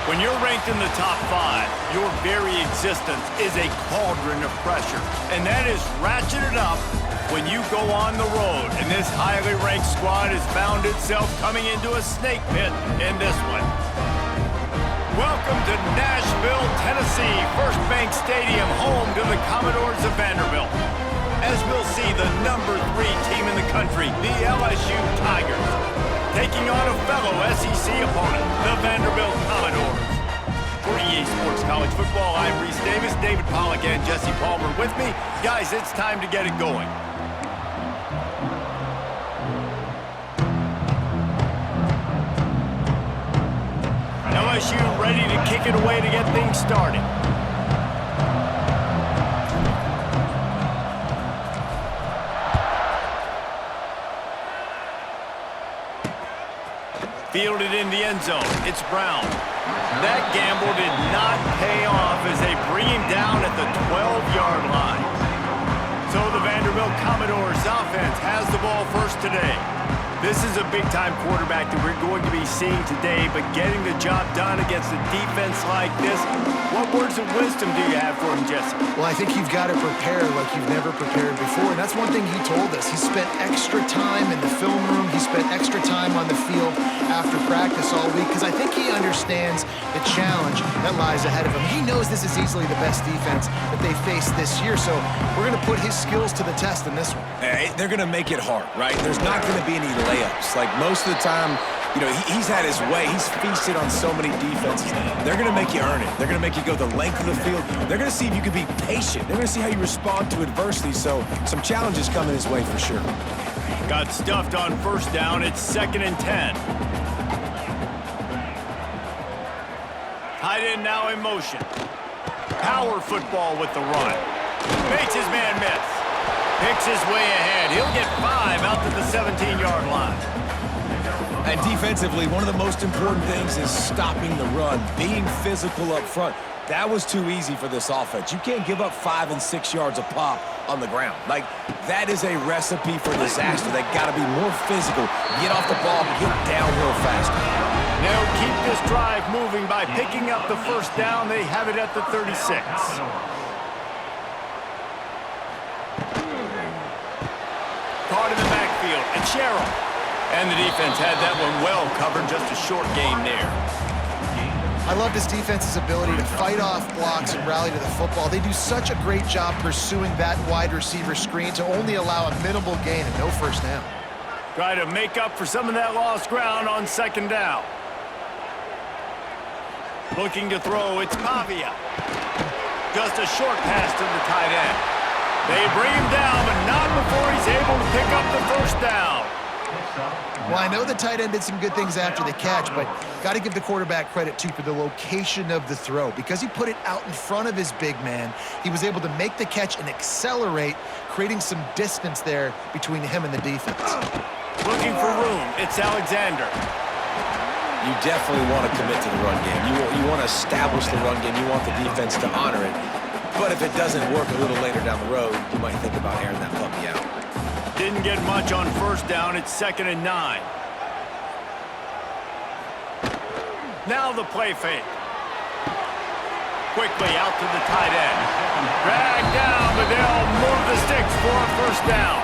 When you're ranked in the top 5, your very existence is a cauldron of pressure. And that is ratcheted up when you go on the road. And this highly ranked squad has found itself coming into a snake pit in this one. Welcome to Nashville, Tennessee, First Bank Stadium, home to the Commodores of Vanderbilt. As we'll see the number 3 team in the country, the LSU Tigers, taking on a fellow SEC opponent, the Vanderbilt Commodores. For EA Sports College Football, I'm Reese Davis, David Pollack, and Jesse Palmer with me. Guys, it's time to get it going. LSU ready to kick it away to get things started. Fielded in the end zone. It's Brown. That gamble did not pay off as they bring him down at the 12-yard line. So the Vanderbilt Commodores offense has the ball first today. This is a big-time quarterback that we're going to be seeing today, but getting the job done against a defense like this, what words of wisdom do you have for him, Jesse? Well, I think you've got to prepare like you've never prepared before, and that's one thing he told us. He spent extra time in the film room. He spent extra time on the field after practice all week, because I think he understands the challenge that lies ahead of him. He knows this is easily the best defense that they face this year, so we're going to put his skills to the test in this one. Hey, they're going to make it hard, right? There's not going to be any layups. Like most of the time, you know, he's had his way. He's feasted on so many defenses. They're going to make you earn it. They're going to make you go the length of the field. They're going to see if you can be patient. They're going to see how you respond to adversity. So some challenges coming his way for sure. Got stuffed on first down. It's 2nd and 10. Tight end now in motion. Power football with the run. Makes his man miss. Picks his way ahead. He'll get 5 out to the 17-yard line. And defensively, one of the most important things is stopping the run, being physical up front. That was too easy for this offense. You can't give up 5 and 6 yards a pop on the ground. Like, that is a recipe for disaster. They got to be more physical, get off the ball, get downhill faster. They'll keep this drive moving by picking up the first down. They have it at the 36. Caught in the backfield, and Sherrill. And the defense had that one well covered, just a short gain there. I love this defense's ability to fight off blocks and rally to the football. They do such a great job pursuing that wide receiver screen to only allow a minimal gain and no first down. Try to make up for some of that lost ground on 2nd down. Looking to throw, it's Pavia. Just a short pass to the tight end. They bring him down, but not before he's able to pick up the first down. Well, I know the tight end did some good things after the catch, but got to give the quarterback credit, too, for the location of the throw. Because he put it out in front of his big man, he was able to make the catch and accelerate, creating some distance there between him and the defense. Looking for room, it's Alexander. You definitely want to commit to the run game. You want to establish the run game. You want the defense to honor it. But if it doesn't work a little later down the road, you might think about airing that puppy out. Didn't get much on first down. It's 2nd and 9. Now the play fake. Quickly out to the tight end. Dragged down, but they'll move the sticks for a first down.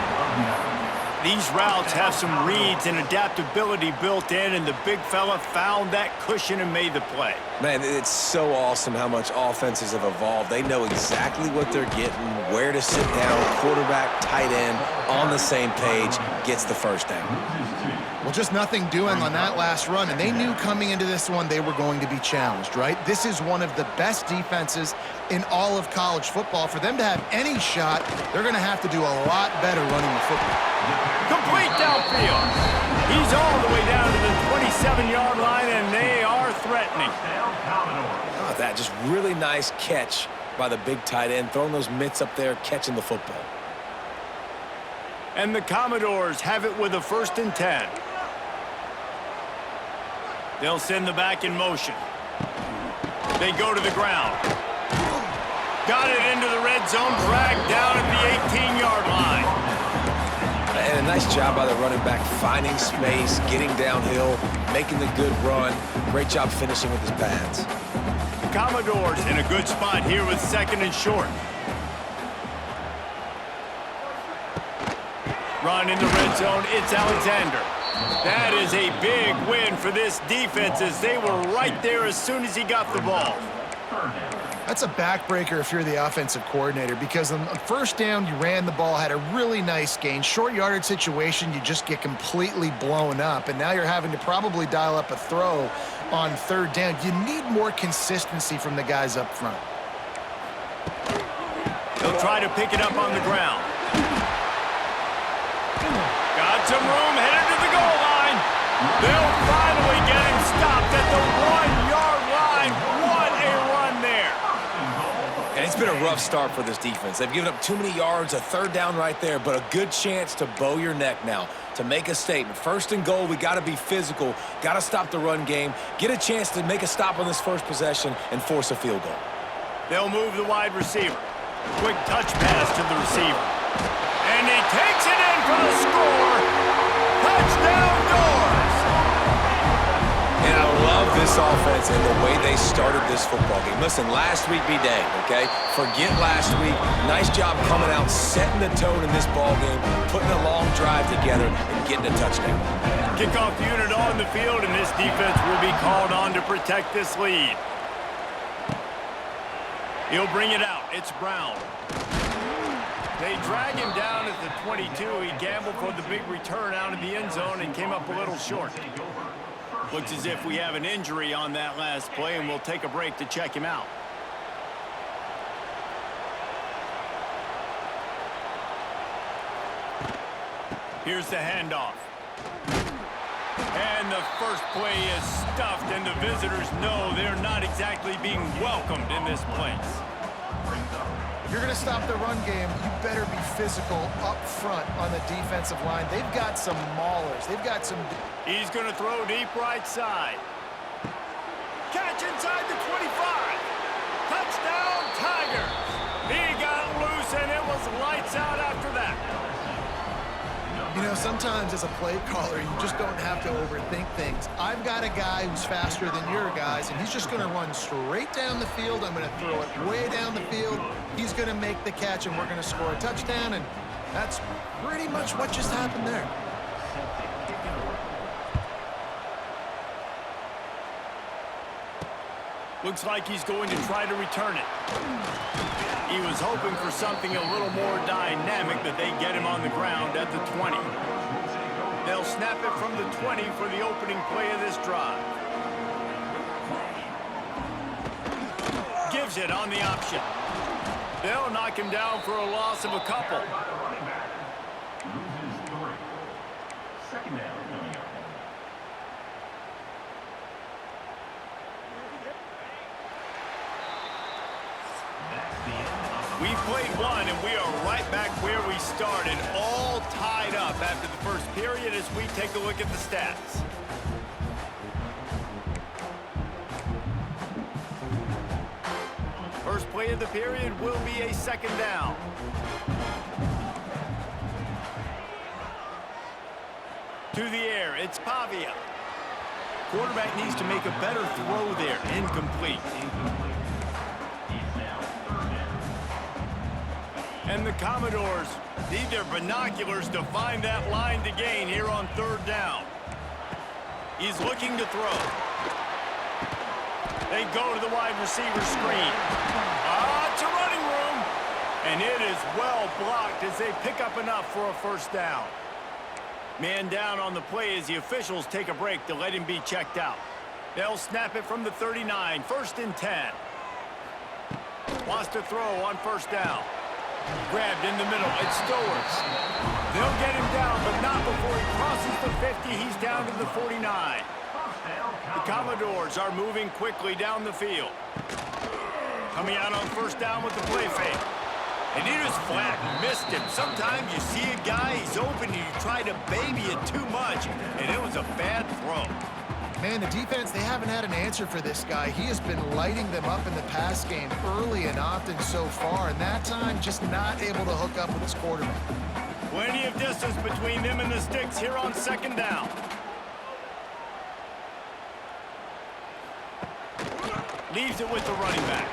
These routes have some reads and adaptability built in, and the big fella found that cushion and made the play. Man, it's so awesome how much offenses have evolved. They know exactly what they're getting, where to sit down, quarterback, tight end, on the same page, gets the first down. Well, just nothing doing on that last run, and they knew coming into this one they were going to be challenged, right? This is one of the best defenses in all of college football. For them to have any shot, they're going to have to do a lot better running the football. Complete downfield. He's all the way down to the 27-yard line, and they are threatening. How about that? Just really nice catch by the big tight end, throwing those mitts up there, catching the football. And the Commodores have it with a 1st and 10. They'll send the back in motion. They go to the ground. Got it into the red zone, dragged down at the 18-yard line. And a nice job by the running back, finding space, getting downhill, making the good run. Great job finishing with his pads. The Commodores in a good spot here with 2nd and short. Run in the red zone, it's Alexander. That is a big win for this defense as they were right there as soon as he got the ball. That's a backbreaker if you're the offensive coordinator, because on first down, you ran the ball, had a really nice gain. Short yardage situation, you just get completely blown up, and now you're having to probably dial up a throw on 3rd down. You need more consistency from the guys up front. They'll try to pick it up on the ground. Got some room, headed to the goal line. They'll finally get him stopped at the 1-yard line. What a run there. And it's been a rough start for this defense. They've given up too many yards, a 3rd down right there, but a good chance to bow your neck now, to make a statement. 1st and goal, we got to be physical, got to stop the run game, get a chance to make a stop on this first possession and force a field goal. They'll move the wide receiver. Quick touch pass to the receiver. And he takes it in for the score. Touchdown Doors! And I love this offense and the way they started this football game. Listen, last week be dang, okay? Forget last week. Nice job coming out, setting the tone in this ball game, putting a long drive together, and getting a touchdown. Kickoff unit on the field, and this defense will be called on to protect this lead. He'll bring it out. It's Brown. They drag him down at the 22. He gambled for the big return out of the end zone and came up a little short. Looks as if we have an injury on that last play, and we'll take a break to check him out. Here's the handoff. And the first play is stuffed, and the visitors know they're not exactly being welcomed in this place. If you're going to stop the run game, you better be physical up front on the defensive line. They've got some maulers. They've got some... He's going to throw deep right side. Catch inside the 25. Touchdown, Tigers. He got loose, and it was lights out after that. You know, sometimes as a play caller, you just don't have to overthink things. I've got a guy who's faster than your guys, and he's just going to run straight down the field. I'm going to throw it way down the field. He's going to make the catch, and we're going to score a touchdown, and that's pretty much what just happened there. Looks like he's going to try to return it. He was hoping for something a little more dynamic, but they get him on the ground at the 20. They'll snap it from the 20 for the opening play of this drive. Gives it on the option. They'll knock him down for a loss of a couple. We've played one, and we are right back where we started, all tied up after the first period as we take a look at the stats. First play of the period will be a 2nd down. To the air, it's Pavia. Quarterback needs to make a better throw there, incomplete. And the Commodores need their binoculars to find that line to gain here on 3rd down. He's looking to throw. They go to the wide receiver screen. It's a running room. And it is well blocked as they pick up enough for a 1st down. Man down on the play as the officials take a break to let him be checked out. They'll snap it from the 39, 1st and 10. Wants to throw on 1st down. Grabbed in the middle, it's Stowers. They'll get him down, but not before he crosses the 50. He's down to the 49. The Commodores are moving quickly down the field. Coming out on 1st down with the play fake. And he just flat missed him. Sometimes you see a guy, he's open, and you try to baby it too much, and it was a bad throw. Man, the defense, they haven't had an answer for this guy. He has been lighting them up in the pass game early and often so far, and that time just not able to hook up with his quarterback. Plenty of distance between them and the sticks here on second down. Leaves it with the running back.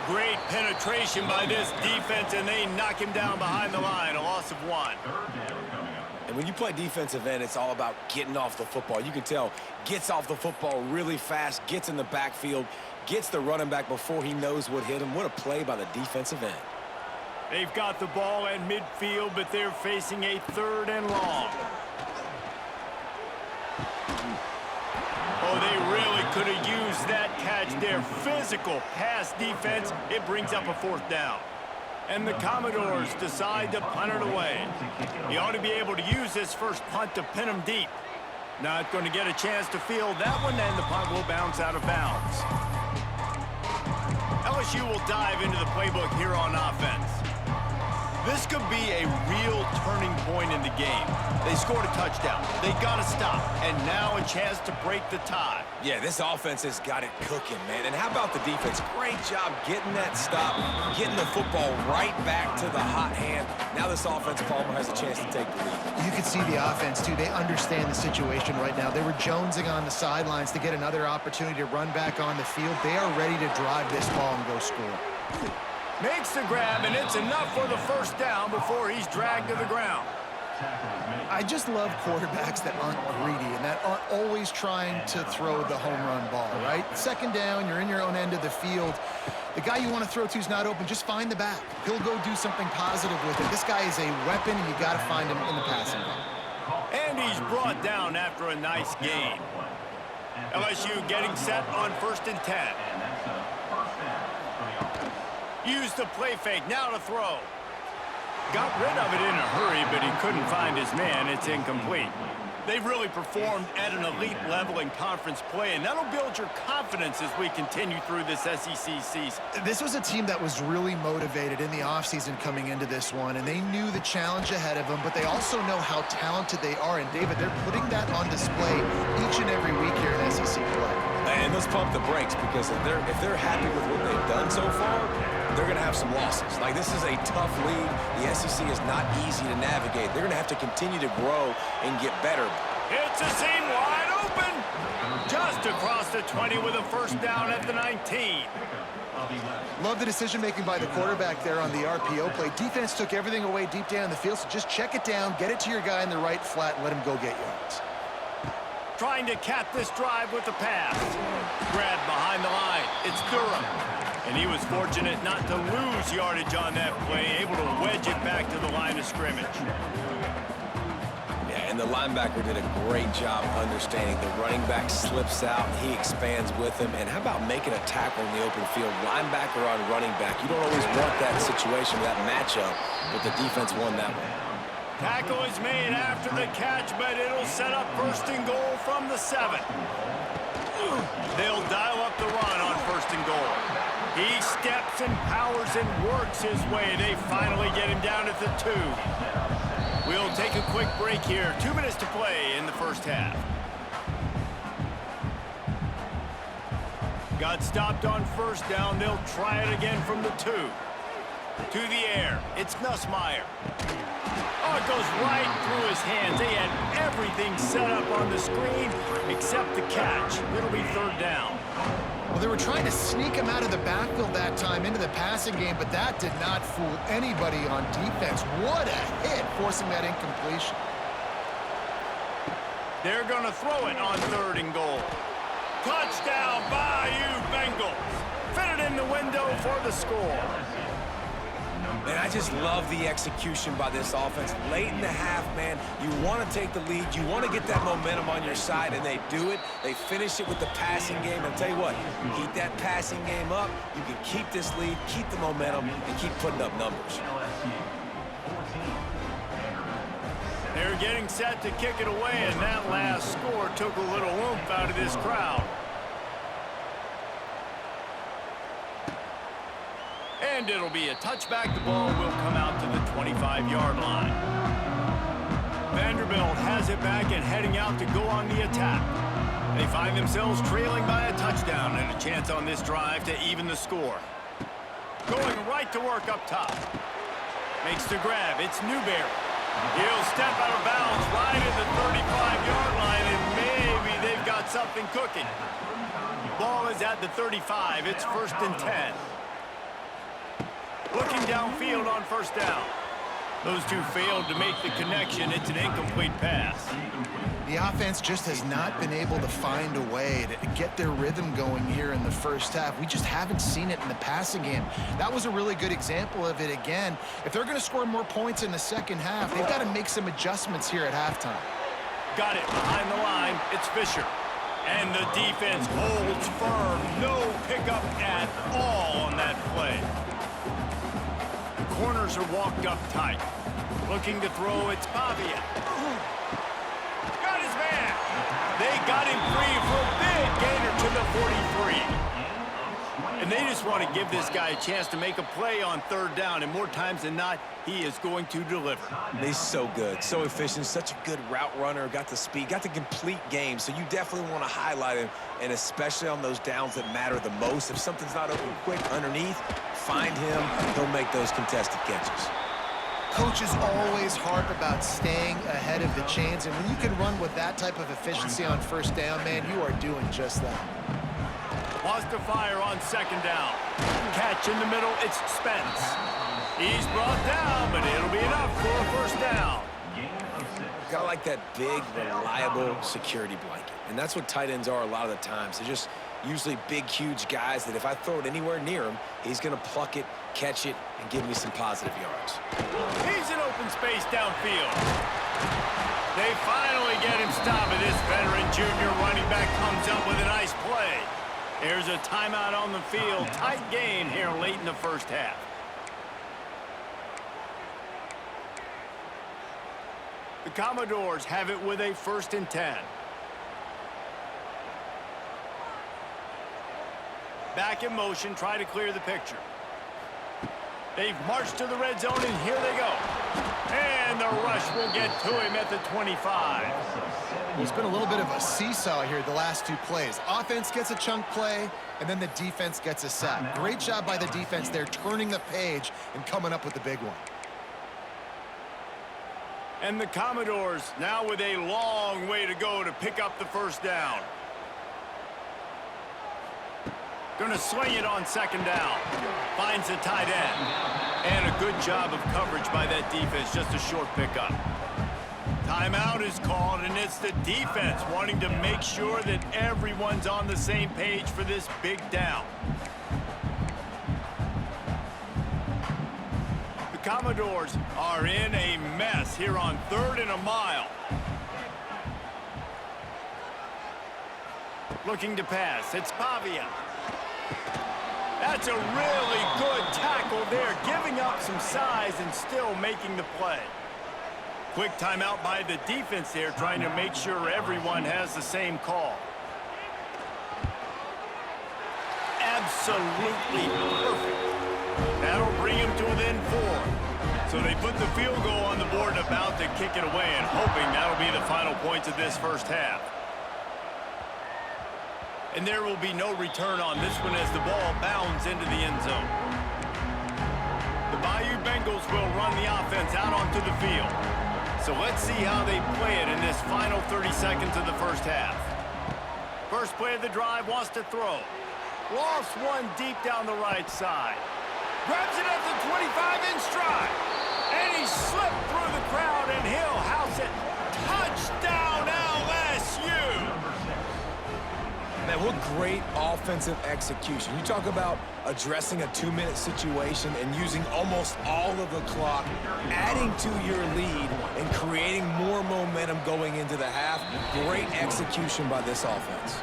Great penetration by this defense, and they knock him down behind the line, a loss of 1. And when you play defensive end, it's all about getting off the football. You can tell, gets off the football really fast, gets in the backfield, gets the running back before he knows what hit him. What a play by the defensive end. They've got the ball at midfield, but they're facing a 3rd and long. Oh, they really could have used that catch there. Physical pass defense. It brings up a 4th down. And the Commodores decide to punt it away. He ought to be able to use this first punt to pin him deep. Not going to get a chance to field that one, and the punt will bounce out of bounds. LSU will dive into the playbook here on offense. This could be a real turning point in the game. They scored a touchdown. They got to stop. And now a chance to break the tie. Yeah, this offense has got it cooking, man. And how about the defense? Great job getting that stop, getting the football right back to the hot hand. Now this offense, Palmer, has a chance to take the lead. You can see the offense, too. They understand the situation right now. They were jonesing on the sidelines to get another opportunity to run back on the field. They are ready to drive this ball and go score. Makes the grab, and it's enough for the first down before he's dragged to the ground. I just love quarterbacks that aren't greedy and that aren't always trying to throw the home run ball, right? Second down, you're in your own end of the field. The guy you want to throw to is not open. Just find the back. He'll go do something positive with it. This guy is a weapon, and you got to find him in the passing game. And he's brought down after a nice gain. LSU getting set on 1st and 10. Use the play fake, now to throw. Got rid of it in a hurry, but he couldn't find his man. It's incomplete. They've really performed at an elite level in conference play, and that'll build your confidence as we continue through this SEC season. This was a team that was really motivated in the offseason coming into this one, and they knew the challenge ahead of them, but they also know how talented they are. And, David, they're putting that on display each and every week here in SEC play. And let's pump the brakes, because if they're happy with what they've done so far, they're going to have some losses. Like, this is a tough league. The SEC is not easy to navigate. They're going to have to continue to grow and get better. It's a seam wide open. Just across the 20 with a first down at the 19. Love the decision-making by the quarterback there on the RPO play. Defense took everything away deep down the field, so just check it down, get it to your guy in the right flat, and let him go get yards. Trying to cap this drive with the pass. Grabbed behind the line. It's Durham. And he was fortunate not to lose yardage on that play, able to wedge it back to the line of scrimmage. Yeah, and the linebacker did a great job understanding. The running back slips out, he expands with him. And how about making a tackle in the open field? Linebacker on running back. You don't always want that situation, that matchup, but the defense won that one. Tackle is made after the catch, but it'll set up 1st and goal from the 7. They'll dial up the run on 1st and goal. He steps and powers and works his way. They finally get him down at the 2. We'll take a quick break here. 2 minutes to play in the first half. Got stopped on 1st down. They'll try it again from the 2. To the air. It's Nussmeier. Oh, it goes right through his hands. They had everything set up on the screen except the catch. It'll be 3rd down. Well, they were trying to sneak him out of the backfield that time into the passing game, but that did not fool anybody on defense. What a hit, forcing that incompletion. They're going to throw it on 3rd and goal. Touchdown, Bayou Bengals. Fit it in the window for the score. Man, I just love the execution by this offense. Late in the half, man, you want to take the lead. You want to get that momentum on your side, and they do it. They finish it with the passing game. I'll tell you what, keep that passing game up. You can keep this lead, keep the momentum, and keep putting up numbers. They're getting set to kick it away, and that last score took a little oomph out of this crowd. And it'll be a touchback. The ball will come out to the 25-yard line. Vanderbilt has it back and heading out to go on the attack. They find themselves trailing by a touchdown and a chance on this drive to even the score. Going right to work up top. Makes the grab. It's Newberry. He'll step out of bounds right at the 35-yard line, and maybe they've got something cooking. Ball is at the 35. It's 1st and 10. Looking downfield on 1st down. Those two failed to make the connection. It's an incomplete pass. The offense just has not been able to find a way to get their rhythm going here in the first half. We just haven't seen it in the passing game. That was a really good example of it again. If they're going to score more points in the second half, they've got to make some adjustments here at halftime. Got it behind the line. It's Fisher. And the defense holds firm. No pickup at all on that play. The corners are walked up tight. Looking to throw, it's Pavia. Got his man. They got him free for a big gainer to the 43. And they just want to give this guy a chance to make a play on 3rd down, and more times than not, he is going to deliver. He's so good, so efficient, such a good route runner, got the speed, got the complete game, so you definitely want to highlight him, and especially on those downs that matter the most. If something's not open quick underneath, find him, he'll make those contested catches. Coaches always harp about staying ahead of the chains, and when you can run with that type of efficiency on 1st down, man, you are doing just that. Wants to fire on 2nd down. Catch in the middle, it's Spence. He's brought down, but it'll be enough for a 1st down. Got like that big, reliable security blanket, and that's what tight ends are a lot of the times. They're just usually big, huge guys that if I throw it anywhere near him, he's going to pluck it, catch it, and give me some positive yards. He's in open space downfield. They finally get him stopped, and this veteran junior running back comes up with a nice play. There's a timeout on the field. Tight game here late in the first half. The Commodores have it with a 1st and 10. Back in motion, try to clear the picture. They've marched to the red zone, and here they go. And the rush will get to him at the 25. It's been a little bit of a seesaw here the last 2 plays. Offense gets a chunk play, and then the defense gets a sack. Great job by the defense there, turning the page and coming up with the big one. And the Commodores now with a long way to go to pick up the 1st down. Gonna swing it on 2nd down. Finds the tight end. And a good job of coverage by that defense, just a short pickup. Timeout is called, and it's the defense wanting to make sure that everyone's on the same page for this big down. The Commodores are in a mess here on 3rd and a mile. Looking to pass, it's Pavia. That's a really good tackle there, giving up some size and still making the play. Quick timeout by the defense there, trying to make sure everyone has the same call. Absolutely perfect. That'll bring him to within 4. So they put the field goal on the board and about to kick it away, and hoping that'll be the final points of this first half. And there will be no return on this one as the ball bounds into the end zone. The Bayou Bengals will run the offense out onto the field. So let's see how they play it in this final 30 seconds of the first half. First play of the drive, wants to throw. Lost one deep down the right side. Grabs it at the 25 in stride. And he slipped through the crowd, and he'll house it. Touchdown LSU! Man, what great offensive execution. You talk about addressing a 2-minute situation and using almost all of the clock, adding to your lead and creating more momentum going into the half. Great execution by this offense.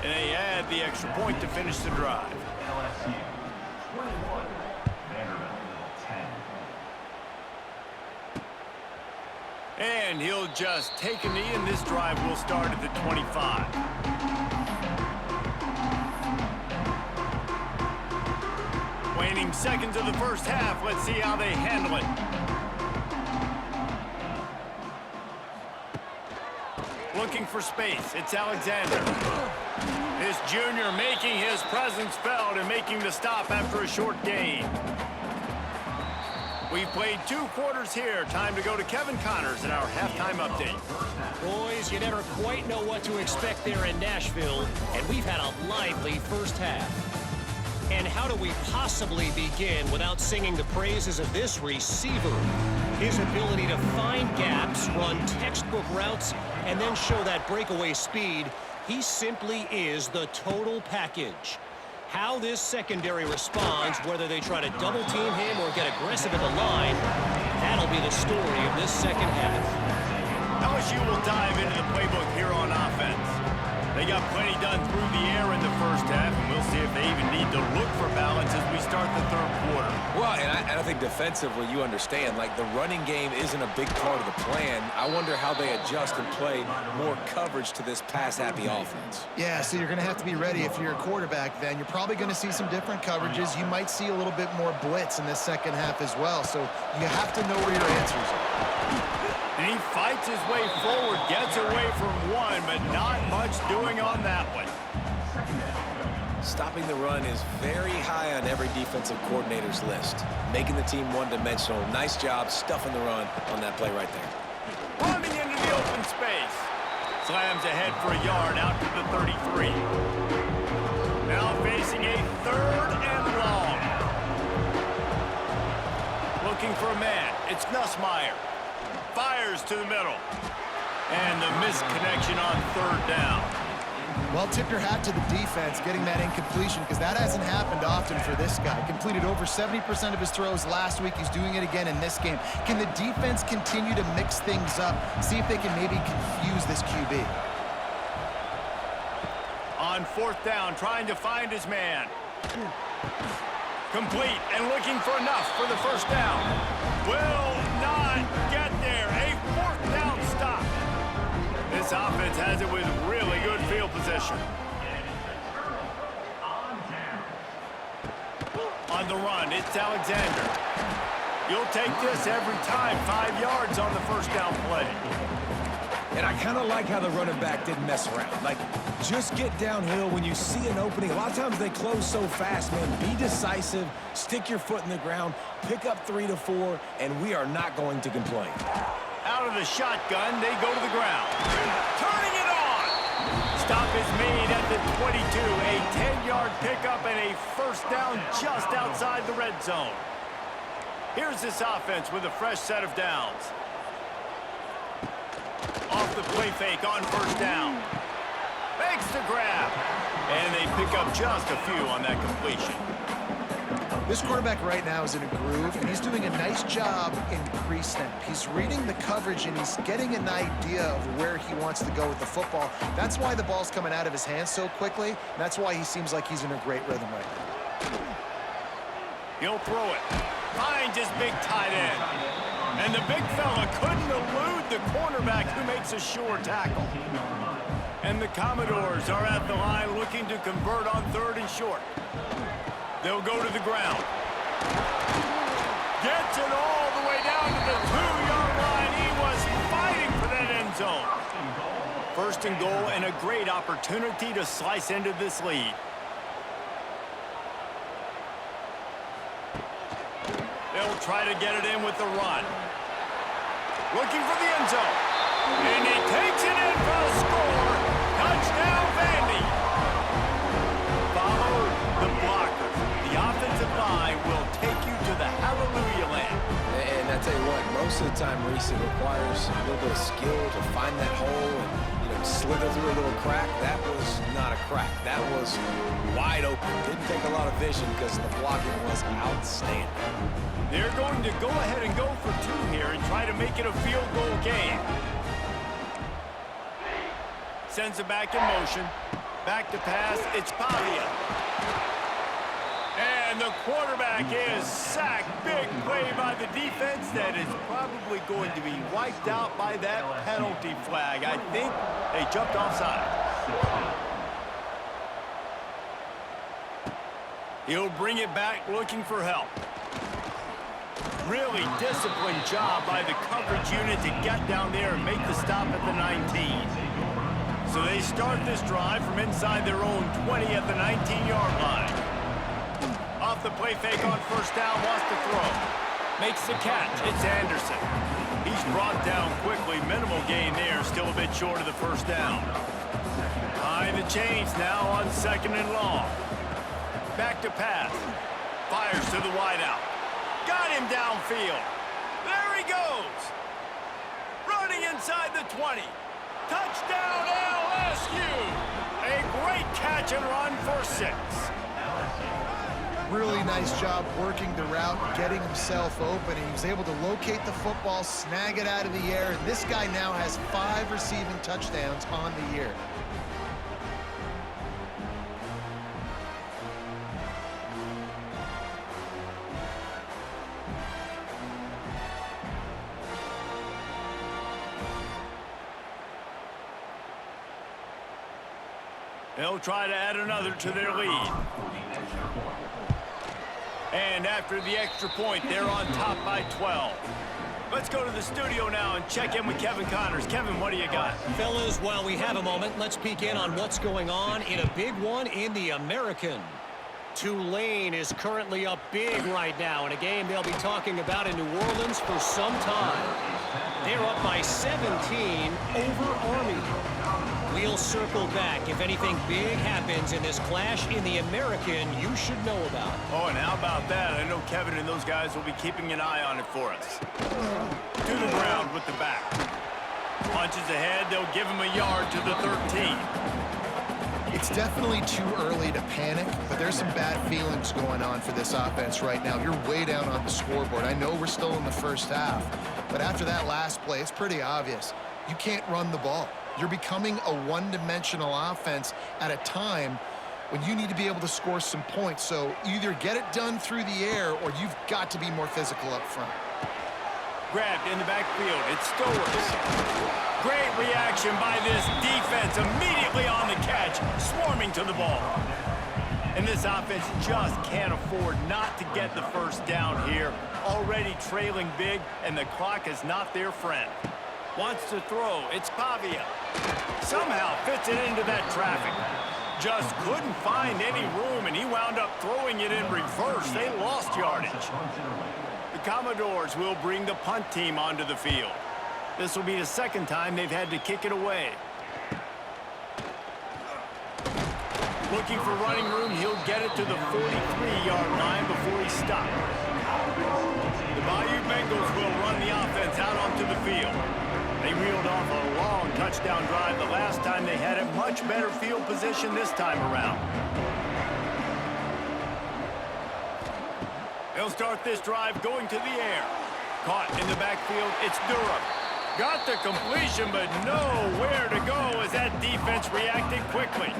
And they add the extra point to finish the drive. LSU 21, Vanderbilt 10. And he'll just take a knee, and this drive will start at the 25. Waning seconds of the first half. Let's see how they handle it. Looking for space. It's Alexander. This junior making his presence felt and making the stop after a short gain. We've played 2 quarters here. Time to go to Kevin Connors in our halftime update. Boys, you never quite know what to expect there in Nashville, and we've had a lively first half. And how do we possibly begin without singing the praises of this receiver? His ability to find gaps, run textbook routes, and then show that breakaway speed, he simply is the total package. How this secondary responds, whether they try to double-team him or get aggressive at the line, that'll be the story of this second half. LSU will dive into the playbook here on offense. They got plenty done through the air in the first half, and we'll see if they even need to look for balance as we start the third quarter. Well, and I think defensively, you understand, like the running game isn't a big part of the plan. I wonder how they adjust and play more coverage to this pass-happy offense. Yeah, so you're going to have to be ready. If you're a quarterback, then you're probably going to see some different coverages. You might see a little bit more blitz in this second half as well, so you have to know where your answers are. And he fights his way forward, gets away from one, but not much doing on that one. Stopping the run is very high on every defensive coordinator's list. Making the team one-dimensional. Nice job stuffing the run on that play right there. Running into the open space. Slams ahead for a yard out to the 33. Now facing a 3rd and long. Looking for a man. It's Nussmeier. Fires to the middle. And the missed connection on 3rd down. Well, tip your hat to the defense getting that incompletion because that hasn't happened often for this guy. Completed over 70% of his throws last week. He's doing it again in this game. Can the defense continue to mix things up? See if they can maybe confuse this QB. On 4th down, trying to find his man. Complete and looking for enough for the first down. Will not get there. A 4th down stop. This offense has it with really good field position. On the run, it's Alexander. You'll take this every time. 5 yards on the first down play. And I kind of like how the running back didn't mess around. Like, just get downhill when you see an opening. A lot of times they close so fast, man. Be decisive, stick your foot in the ground, pick up 3 to 4, and we are not going to complain. Out of the shotgun, they go to the ground. Turning it on! Stop is made at the 22. A 10-yard pickup and a first down just outside the red zone. Here's this offense with a fresh set of downs. Off the play fake on first down. Makes the grab. And they pick up just a few on that completion. This quarterback right now is in a groove, and he's doing a nice job in pre-snap. He's reading the coverage, and he's getting an idea of where he wants to go with the football. That's why the ball's coming out of his hands so quickly, and that's why he seems like he's in a great rhythm right now. He'll throw it. Finds his big tight end. And the big fella couldn't elude the cornerback who makes a sure tackle. And the Commodores are at the line looking to convert on 3rd and short. They'll go to the ground. Gets it all the way down to the 2-yard line. He was fighting for that end zone. 1st and goal and a great opportunity to slice into this lead. They'll try to get it in with the run. Looking for the end zone. And he takes it in for a score. Touchdown, Vandy. Follow the blockers. The offensive line will take you to the hallelujah land. And I tell you what, most of the time, Reese, it requires a little bit of skill to find that hole and slither through a little crack. That was not a crack. That was wide open. Didn't take a lot of vision because the blocking was outstanding. They're going to go ahead and go for 2 here and try to make it a field goal game. Sends it back in motion. Back to pass. It's Pavia. And the quarterback is sacked. Big play by the defense that is probably going to be wiped out by that penalty flag. I think they jumped offside. He'll bring it back looking for help. Really disciplined job by the coverage unit to get down there and make the stop at the 19. So they start this drive from inside their own 20 at the 19-yard line. Off the play fake on first down, wants to throw. Makes the catch. It's Anderson. He's brought down quickly. Minimal gain there. Still a bit short of the first down. Behind the chains now on 2nd and long. Back to pass. Fires to the wideout. Got him downfield. There he goes. Running inside the 20. Touchdown LSU. A great catch and run for 6. Really nice job working the route, getting himself open. He was able to locate the football, snag it out of the air, and this guy now has 5 receiving touchdowns on the year. They'll try to add another to their lead. And after the extra point, they're on top by 12. Let's go to the studio now and check in with Kevin Connors. Kevin, what do you got? Fellas, while we have a moment, let's peek in on what's going on in a big one in the American. Tulane is currently up big right now in a game they'll be talking about in New Orleans for some time. They're up by 17 over Army. We'll circle back if anything big happens in this clash in the American you should know about. Oh, and how about that? I know Kevin and those guys will be keeping an eye on it for us. To the ground with the back. Punches ahead, they'll give him a yard to the 13. It's definitely too early to panic, but there's some bad feelings going on for this offense right now. You're way down on the scoreboard. I know we're still in the first half, but after that last play, it's pretty obvious. You can't run the ball. You're becoming a one-dimensional offense at a time when you need to be able to score some points. So either get it done through the air or you've got to be more physical up front. Grabbed in the backfield. It's Stowers. Great reaction by this defense. Immediately on the catch, swarming to the ball. And this offense just can't afford not to get the first down here. Already trailing big, and the clock is not their friend. Wants to throw. It's Pavia. Somehow fits it into that traffic. Just couldn't find any room, and he wound up throwing it in reverse. They lost yardage. The Commodores will bring the punt team onto the field. This will be the second time they've had to kick it away. Looking for running room, he'll get it to the 43-yard line before he stopped. The Bayou Bengals will run the offense out onto the field. They reeled off a long touchdown drive the last time they had it. Much better field position this time around. They'll start this drive going to the air. Caught in the backfield, it's Durham. Got the completion, but nowhere to go as that defense reacted quickly.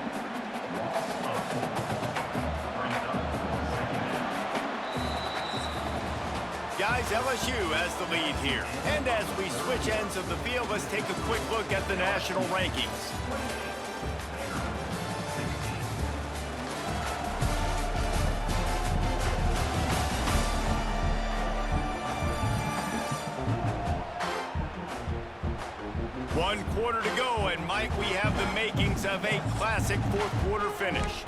Guys, LSU has the lead here. And as we switch ends of the field, let's take a quick look at the national rankings. One quarter to go, and Mike, we have the makings of a classic fourth quarter finish.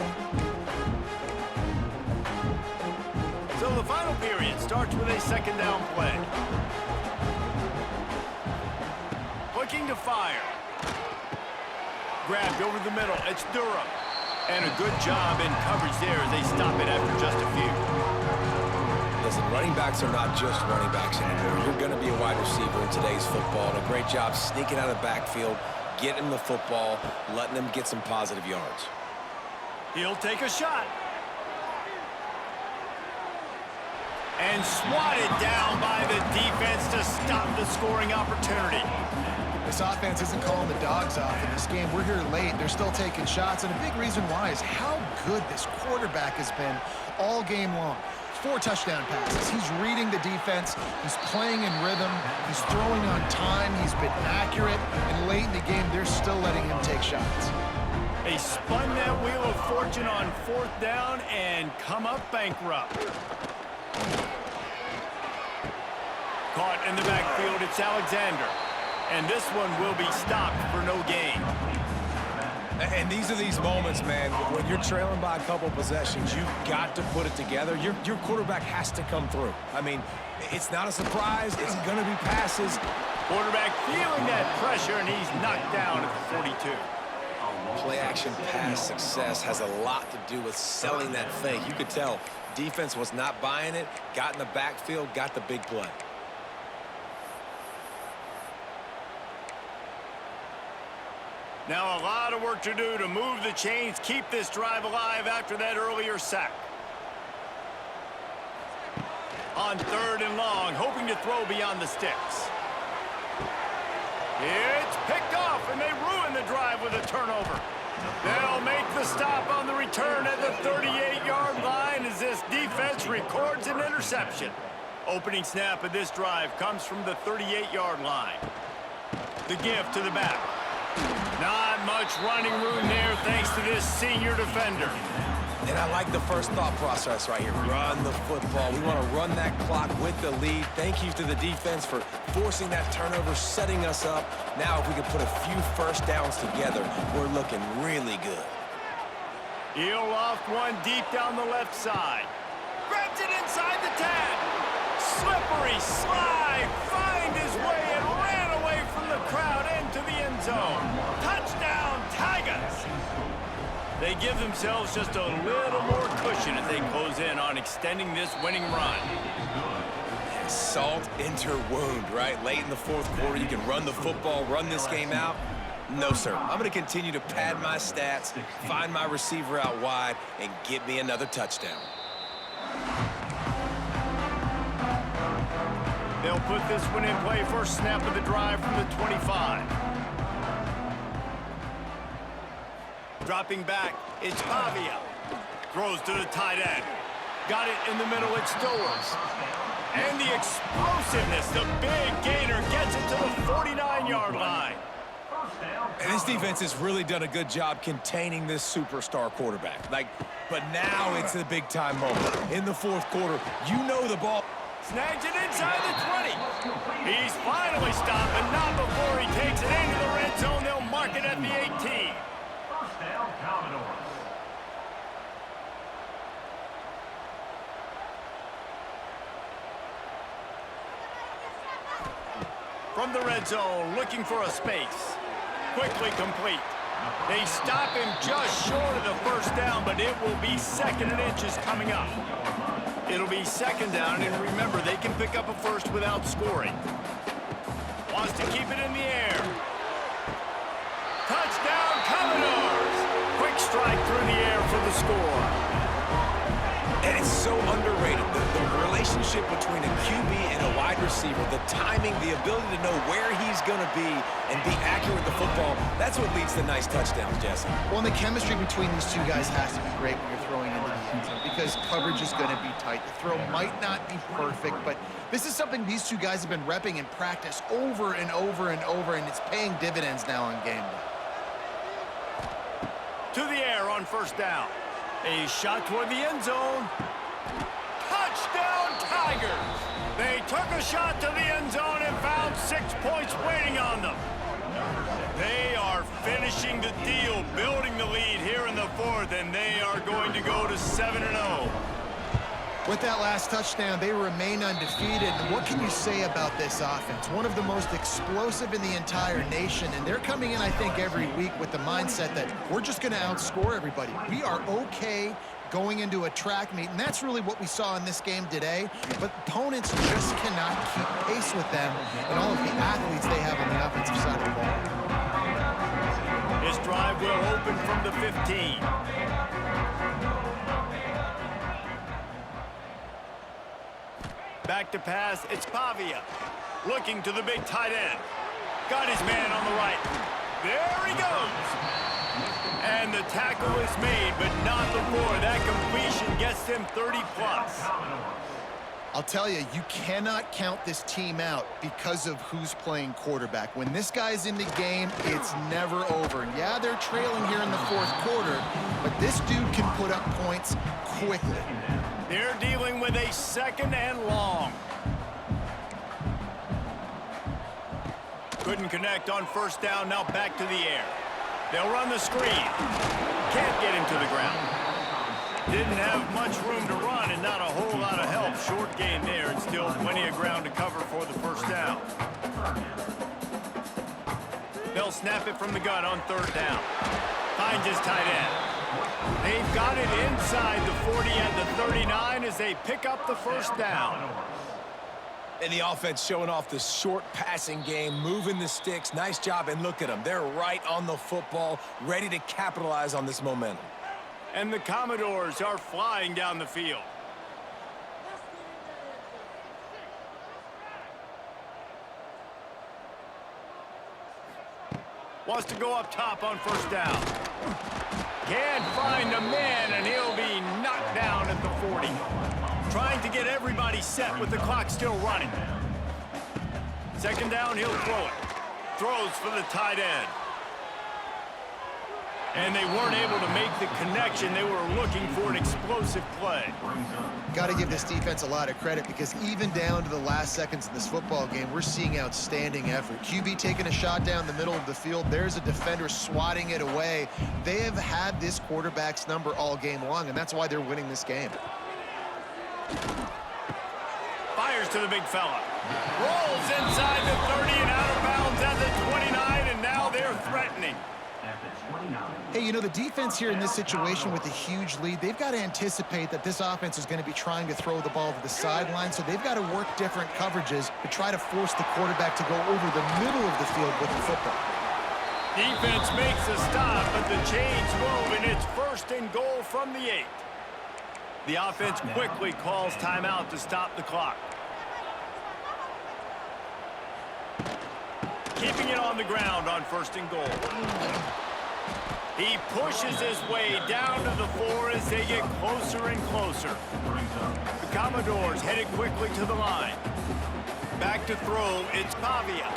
So the final period starts with a second down play. Looking to fire. Grabbed over the middle. It's Durham. And a good job in coverage there as they stop it after just a few. Listen, running backs are not just running backs anymore. You're going to be a wide receiver in today's football. And a great job sneaking out of the backfield, getting the football, letting them get some positive yards. He'll take a shot. And swatted down by the defense to stop the scoring opportunity. This offense isn't calling the dogs off in this game. We're here late. They're still taking shots. And a big reason why is how good this quarterback has been all game long. 4 touchdown passes. He's reading the defense. He's playing in rhythm. He's throwing on time. He's been accurate. And late in the game, they're still letting him take shots. They spun that wheel of fortune on 4th down and come up bankrupt. Caught in the backfield, it's Alexander. And this one will be stopped for no gain. And these are these moments, man, when you're trailing by a couple possessions, you've got to put it together. Your quarterback has to come through. I mean, it's not a surprise. It's going to be passes. Quarterback feeling that pressure, and he's knocked down at the 42. Play-action pass success has a lot to do with selling that fake. You could tell defense was not buying it, got in the backfield, got the big play. Now a lot of work to do to move the chains, keep this drive alive after that earlier sack. On 3rd and long, hoping to throw beyond the sticks. It's picked off, and they ruin the drive with a turnover. They'll make the stop on the return at the 38-yard line as this defense records an interception. Opening snap of this drive comes from the 38-yard line. The give to the back. Not much running room there thanks to this senior defender. And I like the first thought process right here. Run the football. We want to run that clock with the lead. Thank you to the defense for forcing that turnover, setting us up. Now if we can put a few first downs together, we're looking really good. He'll loft one deep down the left side. Grabs it inside the 10. Slippery slide. Find his way and ran away from the crowd into the end zone. Touchdown, Tigers. They give themselves just a little more cushion as they close in on extending this winning run. Salt into wound, right? Late in the 4th quarter, you can run the football, run this game out. No, sir. I'm going to continue to pad my stats, find my receiver out wide, and get me another touchdown. They'll put this one in play. First snap of the drive from the 25. Dropping back, it's Pavia. Throws to the tight end. Got it in the middle, it's Stowers. And the explosiveness, the big gainer gets it to the 49-yard line. And this defense has really done a good job containing this superstar quarterback. But now it's a big-time moment. In the 4th quarter, you know the ball. Snags it inside the 20. He's finally stopped, but not before he takes it into the red zone. They'll mark it at the 18. First down, Commodores. From the red zone, looking for a space. Quickly complete. They stop him just short of the first down, but it will be 2nd and inches coming up. It'll be 2nd down, and remember, they can pick up a first without scoring. Wants to keep it in the air. Touchdown, Commodores! Quick strike through the air for the score. And it's so underrated, the relationship between a QB and a wide receiver, the timing, the ability to know where he's going to be and be accurate with the football, that's what leads to nice touchdowns, Jesse. Well, and the chemistry between these two guys has to be great when you're throwing into the end zone because coverage is going to be tight. The throw might not be perfect, but this is something these two guys have been repping in practice over and over and over, and it's paying dividends now on game day. To the air on first down. A shot toward the end zone. Touchdown, Tigers! They took a shot to the end zone and found 6 points waiting on them. They are finishing the deal, building the lead here in the 4th, and they are going to go to 7-0. With that last touchdown, they remain undefeated. And what can you say about this offense? One of the most explosive in the entire nation, and they're coming in, I think, every week with the mindset that we're just going to outscore everybody. We are okay going into a track meet, and that's really what we saw in this game today. But opponents just cannot keep pace with them and all of the athletes they have on the offensive side of the ball. This drive will open from the 15. Back to pass, it's Pavia. Looking to the big tight end. Got his man on the right. There he goes. And the tackle is made, but not before. That completion gets them 30+. I'll tell you, you cannot count this team out because of who's playing quarterback. When this guy's in the game, it's never over. And yeah, they're trailing here in the 4th quarter, but this dude can put up points quickly. They're dealing with a 2nd and long. Couldn't connect on first down, now back to the air. They'll run the screen. Can't get him to the ground. Didn't have much room to run and not a whole lot of help. Short gain there and still plenty of ground to cover for the first down. They'll snap it from the gun on third down. Finds his tight end. They've got it inside the 40 at the 39 as they pick up the first down. And the offense showing off the short passing game, moving the sticks. Nice job, and look at them. They're right on the football, ready to capitalize on this momentum. And the Commodores are flying down the field. Wants to go up top on first down. Can't find a man, and he'll be knocked down at the 40. Trying to get everybody set with the clock still running. Second down, he'll throw it. Throws for the tight end. And they weren't able to make the connection. They were looking for an explosive play. Got to give this defense a lot of credit because even down to the last seconds of this football game, we're seeing outstanding effort. QB taking a shot down the middle of the field. There's a defender swatting it away. They have had this quarterback's number all game long, and that's why they're winning this game. Fires to the big fella. Rolls inside the 30 and out of bounds at the 29, and now they're threatening. Hey, you know, the defense here in this situation with a huge lead, they've got to anticipate that this offense is going to be trying to throw the ball to the sideline, so they've got to work different coverages to try to force the quarterback to go over the middle of the field with the football. Defense makes a stop, but the chains move, and it's first and goal from the 8. The offense quickly calls timeout to stop the clock. Keeping it on the ground on first and goal. He pushes his way down to the 4 as they get closer and closer. The Commodores headed quickly to the line. Back to throw, it's Pavia.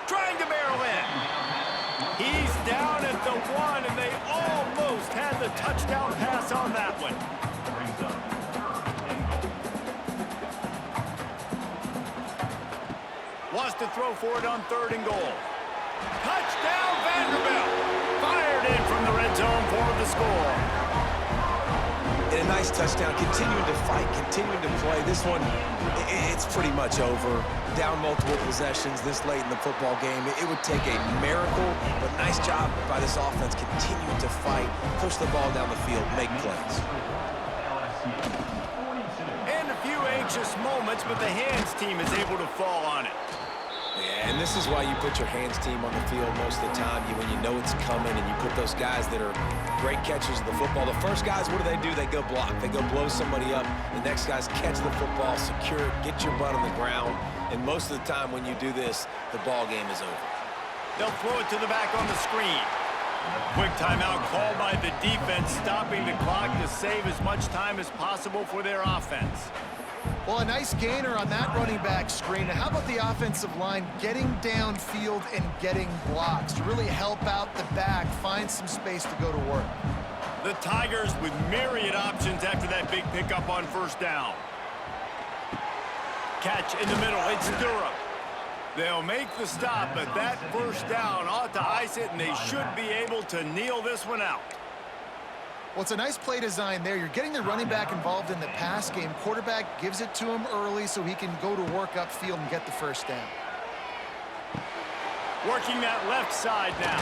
Trying to barrel in. He's down at the 1, and they almost had the touchdown pass on that one. Wants to throw for it on third and goal. Touchdown, Vanderbilt! Fired in from the red zone for the score. And a nice touchdown, continuing to fight, continuing to play. This one, it's pretty much over. Down multiple possessions this late in the football game. It would take a miracle, but nice job by this offense continuing to fight, push the ball down the field, make plays. And a few anxious moments, but the hands team is able to fall on it. Yeah, and this is why you put your hands team on the field most of the time. When you know it's coming and you put those guys that are great catchers of the football. The first guys, what do? They go block. They go blow somebody up. The next guys catch the football, secure it, get your butt on the ground. And most of the time when you do this, the ball game is over. They'll throw it to the back on the screen. Quick timeout called by the defense, stopping the clock to save as much time as possible for their offense. Well, a nice gainer on that running back screen. Now, how about the offensive line getting downfield and getting blocks to really help out the back, find some space to go to work? The Tigers with myriad options after that big pickup on first down. Catch in the middle, it's Durham. They'll make the stop, but that first down ought to ice it, and they should be able to kneel this one out. Well, it's a nice play design there. You're getting the running back involved in the pass game. Quarterback gives it to him early so he can go to work upfield and get the first down. Working that left side now.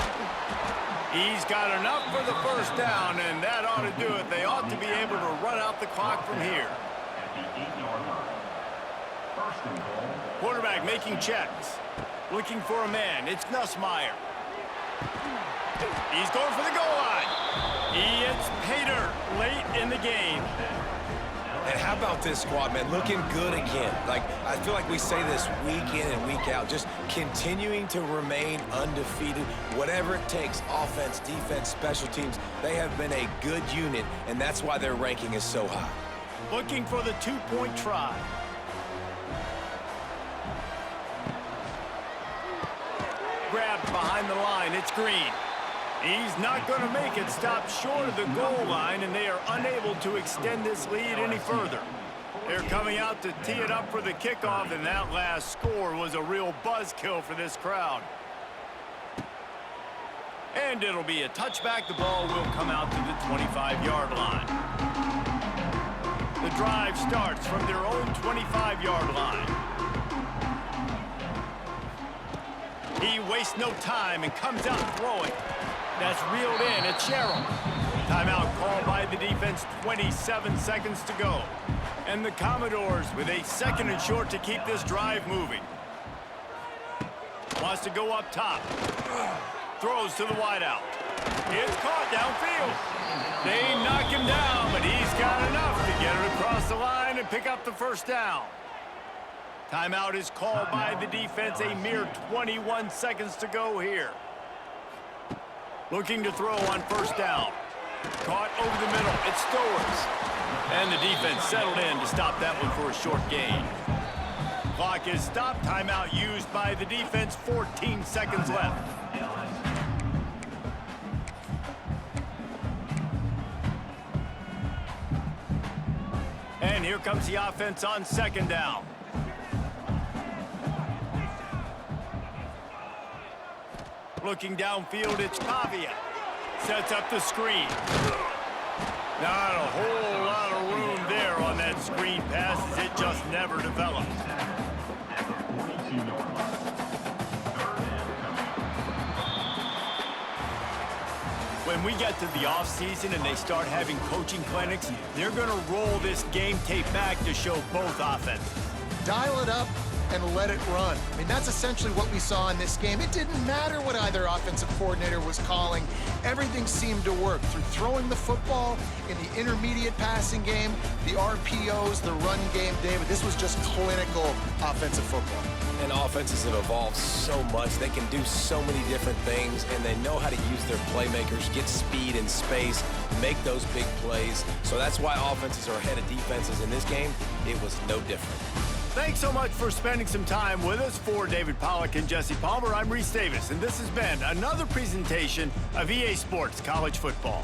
He's got enough for the first down, and that ought to do it. They ought to be able to run out the clock from here. Quarterback making checks. Looking for a man. It's Nussmeier. He's going for the goal line. He hits Pater late in the game. And how about this squad, man? Looking good again. I feel like we say this week in and week out, just continuing to remain undefeated. Whatever it takes, offense, defense, special teams, they have been a good unit, and that's why their ranking is so high. Looking for the two-point try. Grabbed behind the line, it's Green. He's not going to make it, stop short of the goal line, and they are unable to extend this lead any further. They're coming out to tee it up for the kickoff, and that last score was a real buzzkill for this crowd. And it'll be a touchback. The ball will come out to the 25-yard line. The drive starts from their own 25-yard line. He wastes no time and comes out throwing. That's reeled in. It's Sherrill. Timeout called by the defense, 27 seconds to go. And the Commodores with a 2nd and short to keep this drive moving. Wants to go up top. Throws to the wideout. It's caught downfield. They knock him down, but he's got enough to get it across the line and pick up the first down. Timeout is called by the defense. A mere 21 seconds to go here. Looking to throw on first down. Caught over the middle. It's Stowers. And the defense settled in to stop that one for a short gain. Clock is stopped. Timeout used by the defense. 14 seconds left. And here comes the offense on 2nd down. Looking downfield, it's Pavia. Sets up the screen. Not a whole lot of room there on that screen pass, as it just never developed. When we get to the offseason and they start having coaching clinics, they're going to roll this game tape back to show both offenses. Dial it up and let it run. I mean, that's essentially what we saw in this game. It didn't matter what either offensive coordinator was calling. Everything seemed to work through throwing the football in the intermediate passing game, the RPOs, the run game, David. This was just clinical offensive football. And offenses have evolved so much. They can do so many different things, and they know how to use their playmakers, get speed and space, make those big plays. So that's why offenses are ahead of defenses in this game. It was no different. Thanks so much for spending some time with us. For David Pollack and Jesse Palmer, I'm Reese Davis, and this has been another presentation of EA Sports College Football.